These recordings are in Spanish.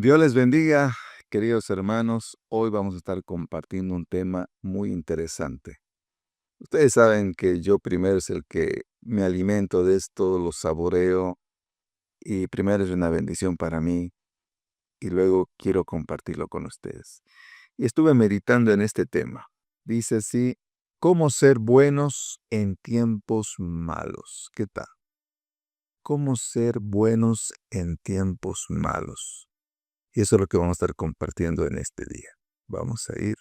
Dios les bendiga, queridos hermanos. Hoy vamos a estar compartiendo un tema muy interesante. Ustedes saben que yo primero es el que me alimento de esto, lo saboreo y primero es una bendición para mí y luego quiero compartirlo con ustedes. Y estuve meditando en este tema. Dice así, ¿cómo ser buenos en tiempos malos? ¿Qué tal? ¿Cómo ser buenos en tiempos malos? Y eso es lo que vamos a estar compartiendo en este día. Vamos a ir.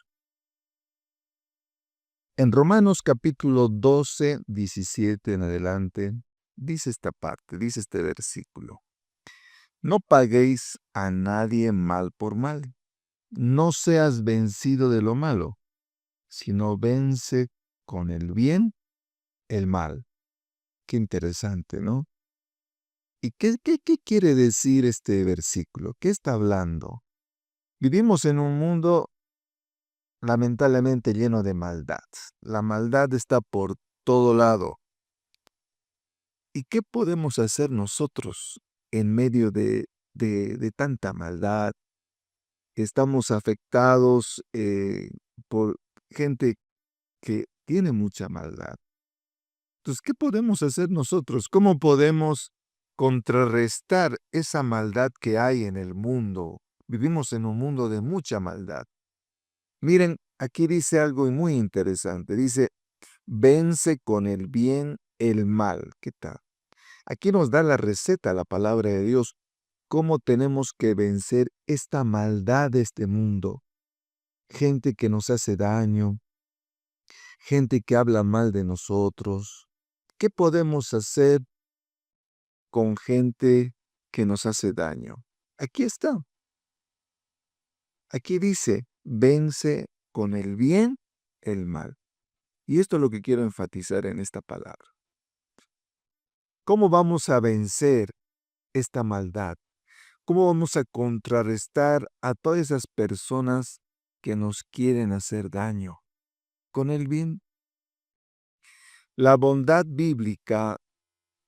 En Romanos capítulo 12, 17 en adelante, dice esta parte, dice este versículo. No paguéis a nadie mal por mal. No seas vencido de lo malo, sino vence con el bien el mal. Qué interesante, ¿no? ¿Y qué quiere decir este versículo? ¿Qué está hablando? Vivimos en un mundo lamentablemente lleno de maldad. La maldad está por todo lado. ¿Y qué podemos hacer nosotros en medio de tanta maldad? Estamos afectados por gente que tiene mucha maldad. Entonces, ¿qué podemos hacer nosotros? ¿Cómo podemos contrarrestar esa maldad que hay en el mundo? Vivimos en un mundo de mucha maldad. Miren, aquí dice algo muy interesante. Dice, vence con el bien el mal. ¿Qué tal? Aquí nos da la receta, la palabra de Dios, cómo tenemos que vencer esta maldad de este mundo. Gente que nos hace daño, gente que habla mal de nosotros. ¿Qué podemos hacer con gente que nos hace daño? Aquí está. Aquí dice, vence con el bien el mal. Y esto es lo que quiero enfatizar en esta palabra. ¿Cómo vamos a vencer esta maldad? ¿Cómo vamos a contrarrestar a todas esas personas que nos quieren hacer daño? Con el bien. La bondad bíblica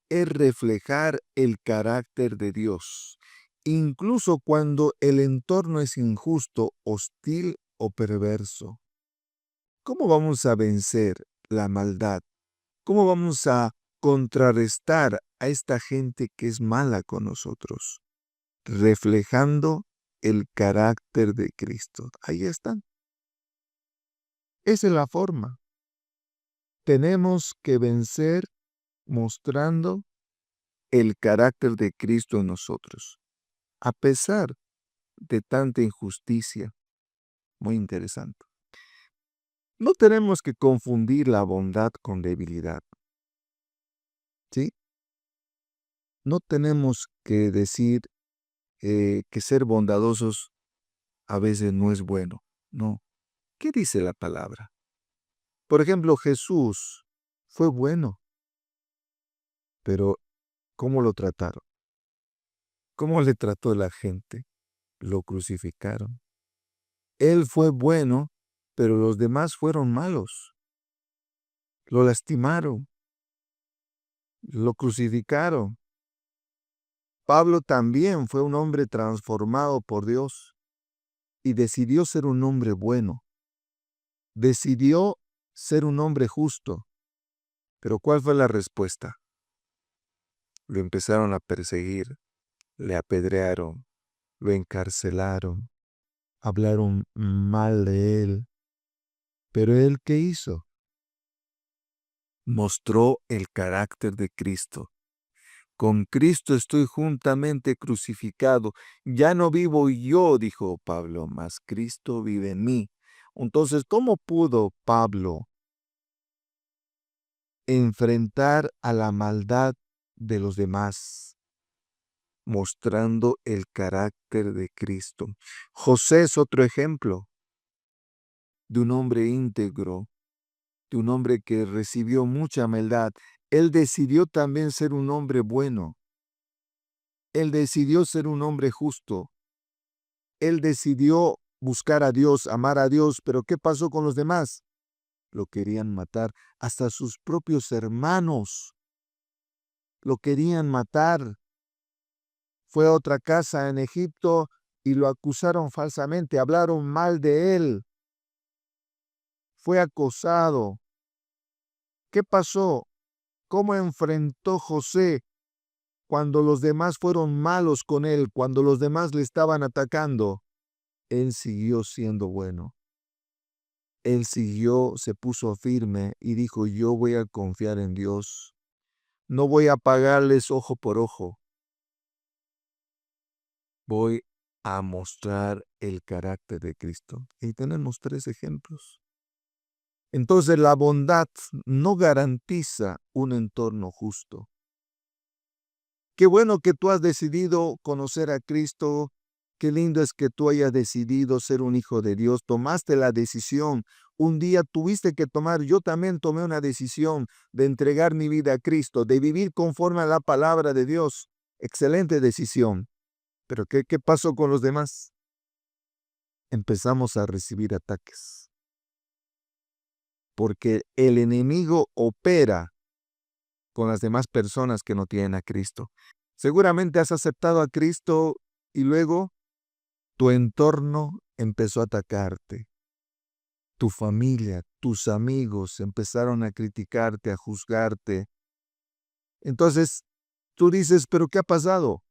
es reflejar el carácter de Dios, incluso cuando el entorno es injusto, hostil o perverso. ¿Cómo vamos a vencer la maldad? ¿Cómo vamos a contrarrestar a esta gente que es mala con nosotros? Reflejando el carácter de Cristo. Ahí están. Esa es la forma. Tenemos que vencer mostrando el carácter de Cristo en nosotros, a pesar de tanta injusticia. Muy interesante. No tenemos que confundir la bondad con debilidad. ¿Sí? No tenemos que decir que ser bondadosos a veces no es bueno. No. ¿Qué dice la palabra? Por ejemplo, Jesús fue bueno, pero ¿cómo lo trataron? ¿Cómo le trató la gente? Lo crucificaron. Él fue bueno, pero los demás fueron malos. Lo lastimaron, lo crucificaron. Pablo también fue un hombre transformado por Dios y decidió ser un hombre bueno. Decidió ser un hombre justo. Pero ¿cuál fue la respuesta? Lo empezaron a perseguir, le apedrearon, lo encarcelaron, hablaron mal de él. Pero él, ¿qué hizo? Mostró el carácter de Cristo. Con Cristo estoy juntamente crucificado. Ya no vivo yo, dijo Pablo, mas Cristo vive en mí. Entonces, ¿cómo pudo Pablo enfrentar a la maldad de los demás? Mostrando el carácter de Cristo. José es otro ejemplo de un hombre íntegro, de un hombre que recibió mucha maldad. Él decidió también ser un hombre bueno. Él decidió ser un hombre justo. Él decidió buscar a Dios, amar a Dios, pero ¿qué pasó con los demás? Lo querían matar. Hasta sus propios hermanos lo querían matar. Fue a otra casa en Egipto y lo acusaron falsamente, hablaron mal de él, fue acosado. ¿Qué pasó? ¿Cómo enfrentó José cuando los demás fueron malos con él, cuando los demás le estaban atacando? Él siguió siendo bueno. Él siguió, se puso firme y dijo, yo voy a confiar en Dios. No voy a pagarles ojo por ojo. Voy a mostrar el carácter de Cristo. Y tenemos 3 ejemplos. Entonces la bondad no garantiza un entorno justo. Qué bueno que tú has decidido conocer a Cristo. Qué lindo es que tú hayas decidido ser un hijo de Dios. Tomaste la decisión. Un día tuviste que tomar, yo también tomé una decisión de entregar mi vida a Cristo, de vivir conforme a la palabra de Dios. Excelente decisión. Pero ¿qué pasó con los demás? Empezamos a recibir ataques. Porque el enemigo opera con las demás personas que no tienen a Cristo. Seguramente has aceptado a Cristo y luego tu entorno empezó a atacarte. Tu familia, tus amigos empezaron a criticarte, a juzgarte. Entonces, tú dices, ¿pero qué ha pasado?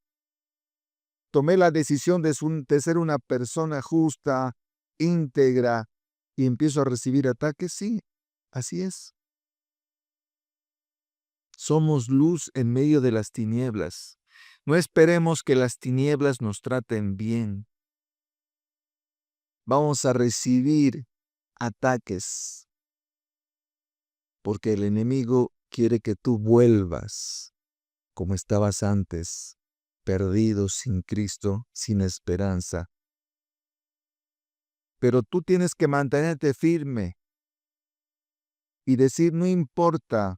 Tomé la decisión de ser una persona justa, íntegra, y empiezo a recibir ataques. Sí, así es. Somos luz en medio de las tinieblas. No esperemos que las tinieblas nos traten bien. Vamos a recibir ataques porque el enemigo quiere que tú vuelvas como estabas antes, perdido, sin Cristo, sin esperanza. Pero tú tienes que mantenerte firme y decir, no importa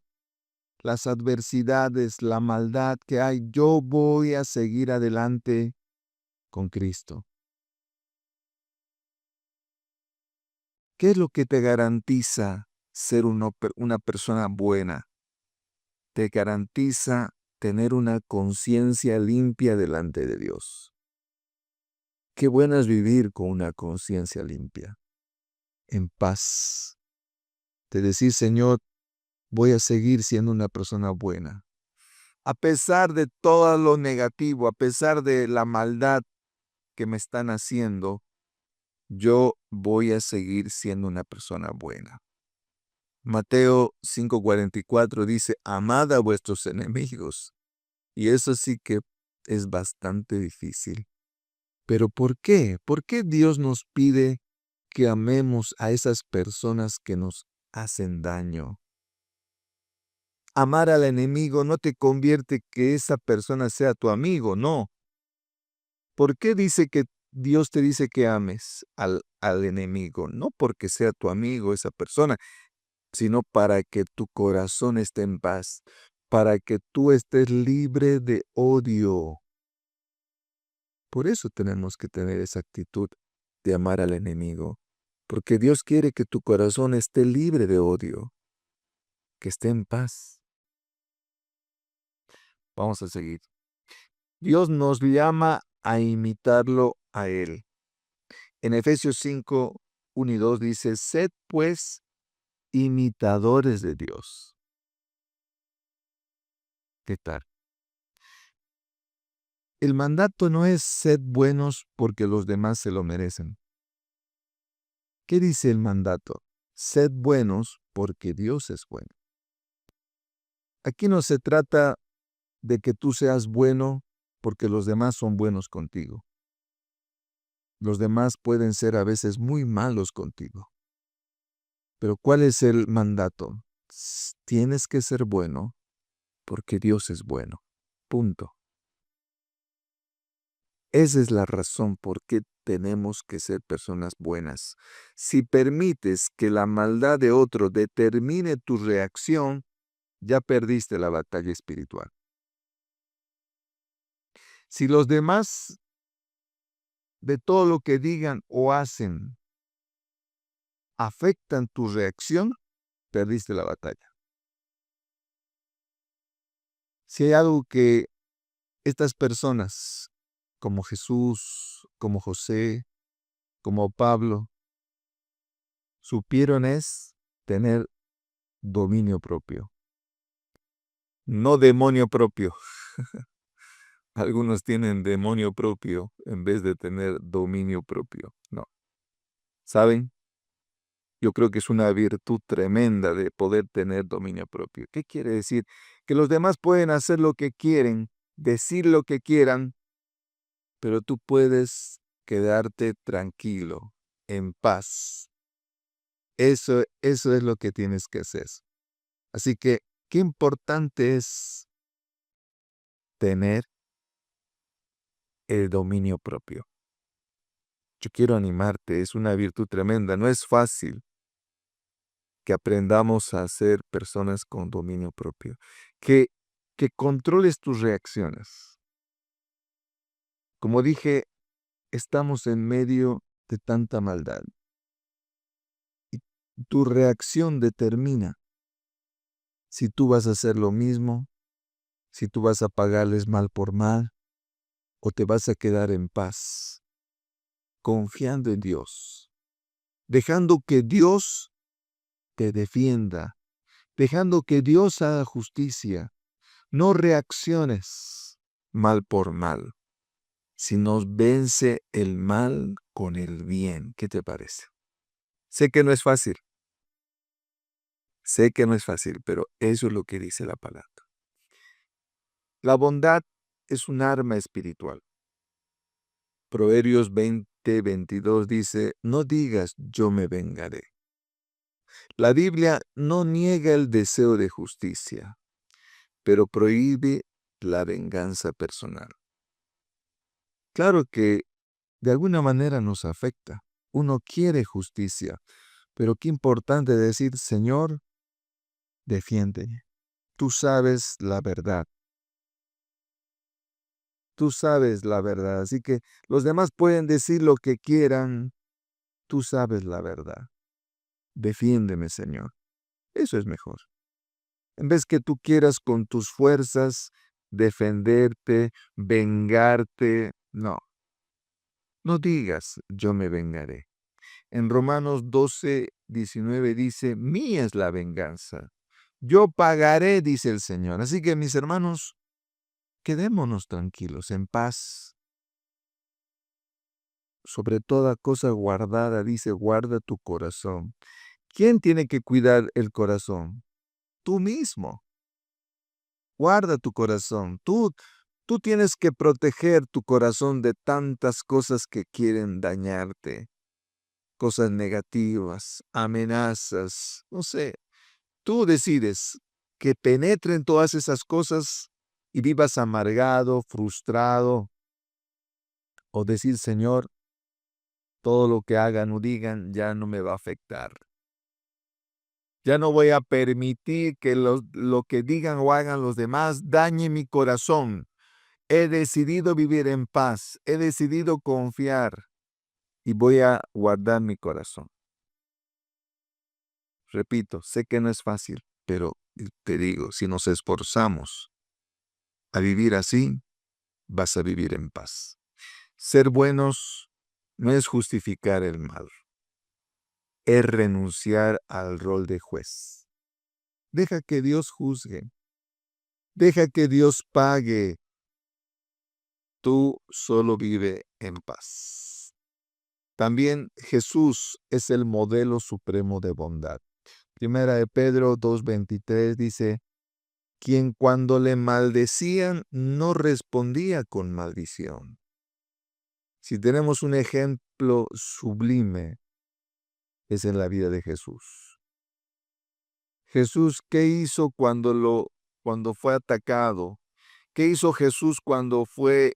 las adversidades, la maldad que hay, yo voy a seguir adelante con Cristo. ¿Qué es lo que te garantiza ser una persona buena? Te garantiza tener una conciencia limpia delante de Dios. Qué bueno es vivir con una conciencia limpia, en paz. De decir, Señor, voy a seguir siendo una persona buena. A pesar de todo lo negativo, a pesar de la maldad que me están haciendo, yo voy a seguir siendo una persona buena. Mateo 5:44 dice, amad a vuestros enemigos. Y eso sí que es bastante difícil. ¿Pero por qué? ¿Por qué Dios nos pide que amemos a esas personas que nos hacen daño? Amar al enemigo no te convierte que esa persona sea tu amigo, no. ¿Por qué dice que Dios te dice que ames al enemigo? No porque sea tu amigo esa persona, sino para que tu corazón esté en paz, para que tú estés libre de odio. Por eso tenemos que tener esa actitud de amar al enemigo, porque Dios quiere que tu corazón esté libre de odio, que esté en paz. Vamos a seguir. Dios nos llama a imitarlo a Él. En Efesios 5:1 y 2 dice, sed pues imitadores de Dios. ¿Qué tal? El mandato no es sed buenos porque los demás se lo merecen. ¿Qué dice el mandato? Sed buenos porque Dios es bueno. Aquí no se trata de que tú seas bueno porque los demás son buenos contigo. Los demás pueden ser a veces muy malos contigo. Pero ¿cuál es el mandato? Tienes que ser bueno porque Dios es bueno. Punto. Esa es la razón por qué tenemos que ser personas buenas. Si permites que la maldad de otro determine tu reacción, ya perdiste la batalla espiritual. Si los demás, de todo lo que digan o hacen, afectan tu reacción, perdiste la batalla. Si hay algo que estas personas, como Jesús como José, como Pablo, supieron es tener dominio propio, no demonio propio. Algunos tienen demonio propio en vez de tener dominio propio. No. ¿Saben? Yo creo que es una virtud tremenda de poder tener dominio propio. ¿Qué quiere decir? Que los demás pueden hacer lo que quieren, decir lo que quieran, pero tú puedes quedarte tranquilo, en paz. Eso es lo que tienes que hacer. Así que, qué importante es tener el dominio propio. Yo quiero animarte, es una virtud tremenda. No es fácil que aprendamos a ser personas con dominio propio. Que, que controles tus reacciones. Como dije, estamos en medio de tanta maldad. Y tu reacción determina si tú vas a hacer lo mismo, si tú vas a pagarles mal por mal, o te vas a quedar en paz, confiando en Dios, dejando que Dios te defienda, dejando que Dios haga justicia. No reacciones mal por mal, sino vence el mal con el bien. ¿Qué te parece? Sé que no es fácil, pero eso es lo que dice la palabra. La bondad es un arma espiritual. Proverbios 20:22 dice, no digas yo me vengaré. La Biblia no niega el deseo de justicia, pero prohíbe la venganza personal. Claro que de alguna manera nos afecta. Uno quiere justicia, pero qué importante decir, Señor, defiéndeme. Tú sabes la verdad. Tú sabes la verdad. Así que los demás pueden decir lo que quieran. Tú sabes la verdad. Defiéndeme, Señor. Eso es mejor. En vez que tú quieras con tus fuerzas defenderte, vengarte, no. No digas, yo me vengaré. En Romanos 12:19 dice, mía es la venganza. Yo pagaré, dice el Señor. Así que, mis hermanos, quedémonos tranquilos, en paz. Sobre toda cosa guardada, dice, guarda tu corazón. ¿Quién tiene que cuidar el corazón? Tú mismo. Guarda tu corazón. Tú tienes que proteger tu corazón de tantas cosas que quieren dañarte. Cosas negativas, amenazas, no sé. Tú decides que penetren todas esas cosas y vivas amargado, frustrado, o decir, Señor, todo lo que hagan o digan ya no me va a afectar. Ya no voy a permitir que lo que digan o hagan los demás dañe mi corazón. He decidido vivir en paz, he decidido confiar y voy a guardar mi corazón. Repito, sé que no es fácil, pero te digo, si nos esforzamos a vivir así, vas a vivir en paz. Ser buenos no es justificar el mal, es renunciar al rol de juez. Deja que Dios juzgue, deja que Dios pague. Tú solo vive en paz. También Jesús es el modelo supremo de bondad. Primera de Pedro 2:23 dice, quien cuando le maldecían no respondía con maldición. Si tenemos un ejemplo sublime, es en la vida de Jesús. Jesús, ¿qué hizo cuando fue atacado? ¿Qué hizo Jesús cuando fue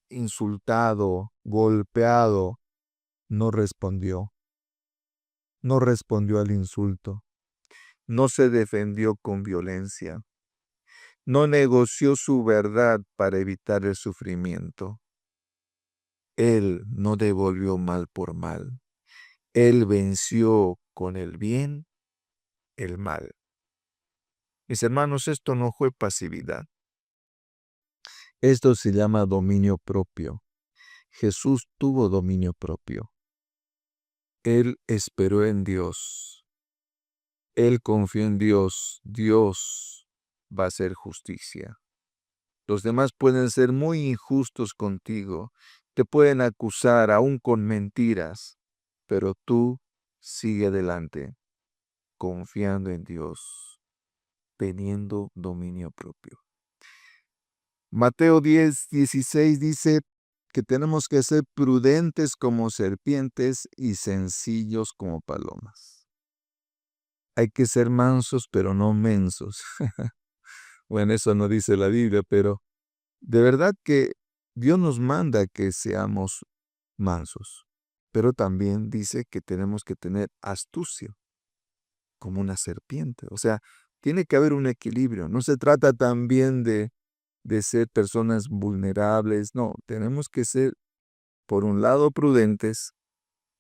insultado, golpeado? No respondió. No respondió al insulto. No se defendió con violencia. No negoció su verdad para evitar el sufrimiento. Él no devolvió mal por mal. Él venció con el bien el mal. Mis hermanos, esto no fue pasividad. Esto se llama dominio propio. Jesús tuvo dominio propio. Él esperó en Dios. Él confió en Dios. Dios va a hacer justicia. Los demás pueden ser muy injustos contigo. Te pueden acusar aún con mentiras. Pero tú sigue adelante, confiando en Dios, teniendo dominio propio. Mateo 10:16 dice que tenemos que ser prudentes como serpientes y sencillos como palomas. Hay que ser mansos, pero no mensos. Bueno, eso no dice la Biblia, pero de verdad que Dios nos manda que seamos mansos, pero también dice que tenemos que tener astucia, como una serpiente. O sea, tiene que haber un equilibrio. No se trata también de ser personas vulnerables. No, tenemos que ser, por un lado, prudentes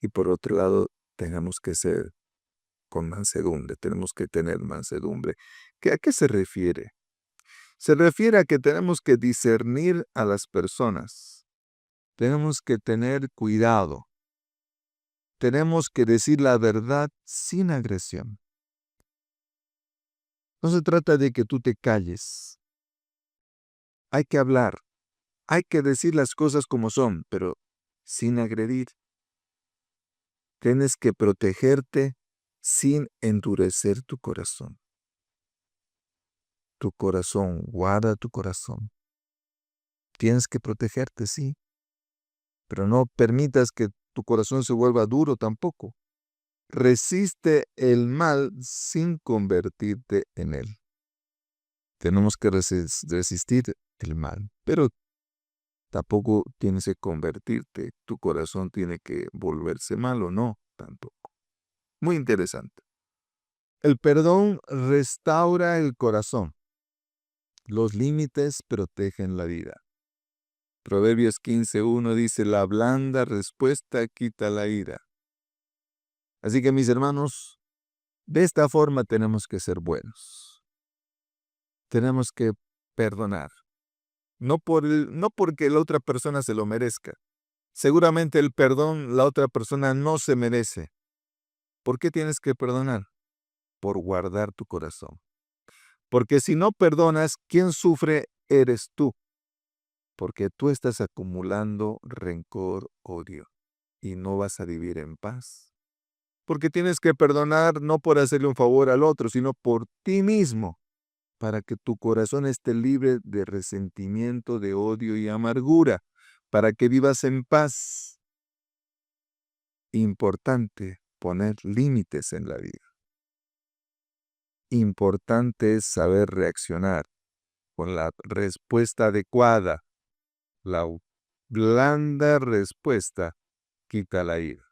y por otro lado, tenemos que ser con mansedumbre. Tenemos que tener mansedumbre. ¿A qué se refiere? Se refiere a que tenemos que discernir a las personas. Tenemos que tener cuidado. Tenemos que decir la verdad sin agresión. No se trata de que tú te calles. Hay que hablar. Hay que decir las cosas como son, pero sin agredir. Tienes que protegerte sin endurecer tu corazón. Tu corazón, guarda tu corazón. Tienes que protegerte, sí, pero no permitas que tu corazón se vuelva duro tampoco. Resiste el mal sin convertirte en él. Tenemos que resistir el mal, pero tampoco tienes que convertirte. Tu corazón tiene que volverse malo, no, tampoco. Muy interesante. El perdón restaura el corazón. Los límites protegen la vida. Proverbios 15:1 dice, la blanda respuesta quita la ira. Así que mis hermanos, de esta forma tenemos que ser buenos. Tenemos que perdonar. No porque la otra persona se lo merezca. Seguramente el perdón la otra persona no se merece. ¿Por qué tienes que perdonar? Por guardar tu corazón. Porque si no perdonas, ¿quién sufre? Eres tú. Porque tú estás acumulando rencor, odio, y no vas a vivir en paz. Porque tienes que perdonar no por hacerle un favor al otro, sino por ti mismo, para que tu corazón esté libre de resentimiento, de odio y amargura, para que vivas en paz. Importante poner límites en la vida. Importante es saber reaccionar con la respuesta adecuada. La blanda respuesta quita la ira.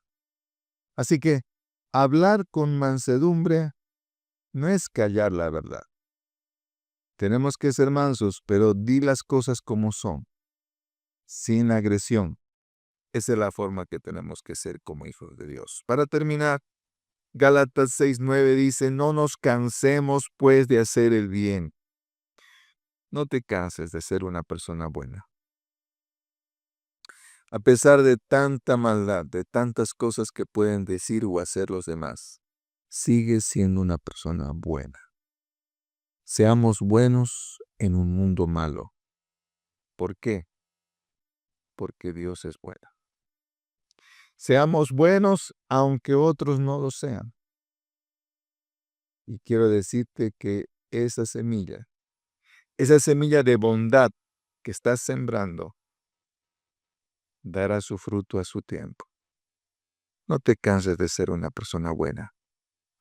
Así que hablar con mansedumbre no es callar la verdad. Tenemos que ser mansos, pero di las cosas como son, sin agresión. Esa es la forma que tenemos que ser como hijos de Dios. Para terminar, Gálatas 6:9 dice, no nos cansemos pues de hacer el bien. No te canses de ser una persona buena. A pesar de tanta maldad, de tantas cosas que pueden decir o hacer los demás, sigues siendo una persona buena. Seamos buenos en un mundo malo. ¿Por qué? Porque Dios es bueno. Seamos buenos aunque otros no lo sean. Y quiero decirte que esa semilla de bondad que estás sembrando, dará su fruto a su tiempo. No te canses de ser una persona buena,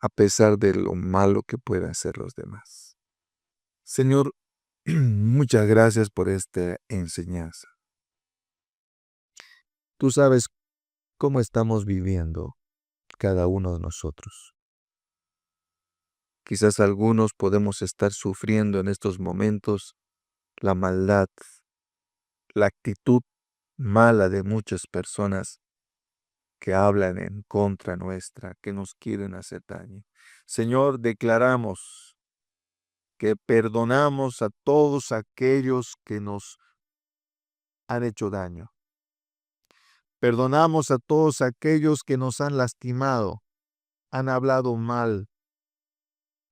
a pesar de lo malo que puedan ser los demás. Señor, muchas gracias por esta enseñanza. Tú sabes cómo estamos viviendo cada uno de nosotros. Quizás algunos podemos estar sufriendo en estos momentos la maldad, la actitud mala de muchas personas que hablan en contra nuestra, que nos quieren hacer daño. Señor, declaramos que perdonamos a todos aquellos que nos han hecho daño. Perdonamos a todos aquellos que nos han lastimado, han hablado mal,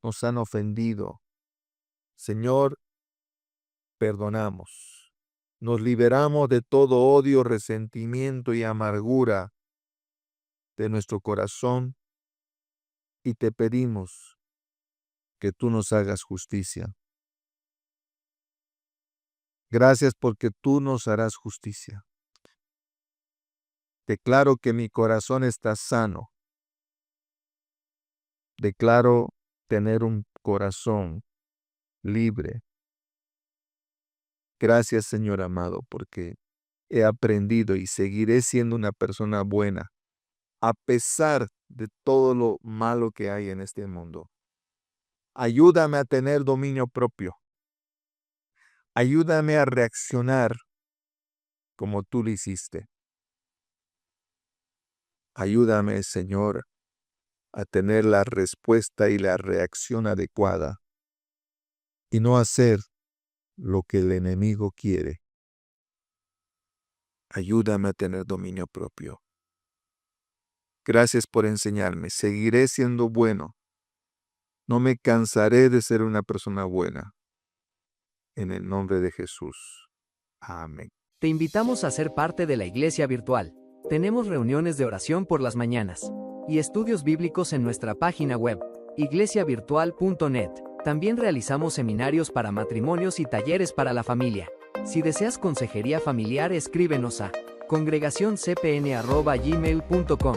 nos han ofendido. Señor, perdonamos. Nos liberamos de todo odio, resentimiento y amargura de nuestro corazón y te pedimos que tú nos hagas justicia. Gracias porque tú nos harás justicia. Declaro que mi corazón está sano. Declaro tener un corazón libre. Gracias, Señor amado, porque he aprendido y seguiré siendo una persona buena, a pesar de todo lo malo que hay en este mundo. Ayúdame a tener dominio propio. Ayúdame a reaccionar como tú lo hiciste. Ayúdame, Señor, a tener la respuesta y la reacción adecuada y no hacer lo que el enemigo quiere. Ayúdame a tener dominio propio. Gracias por enseñarme. Seguiré siendo bueno. No me cansaré de ser una persona buena. En el nombre de Jesús. Amén. Te invitamos a ser parte de la Iglesia Virtual. Tenemos reuniones de oración por las mañanas y estudios bíblicos en nuestra página web, iglesiavirtual.net. También realizamos seminarios para matrimonios y talleres para la familia. Si deseas consejería familiar, escríbenos a congregacioncpn@gmail.com.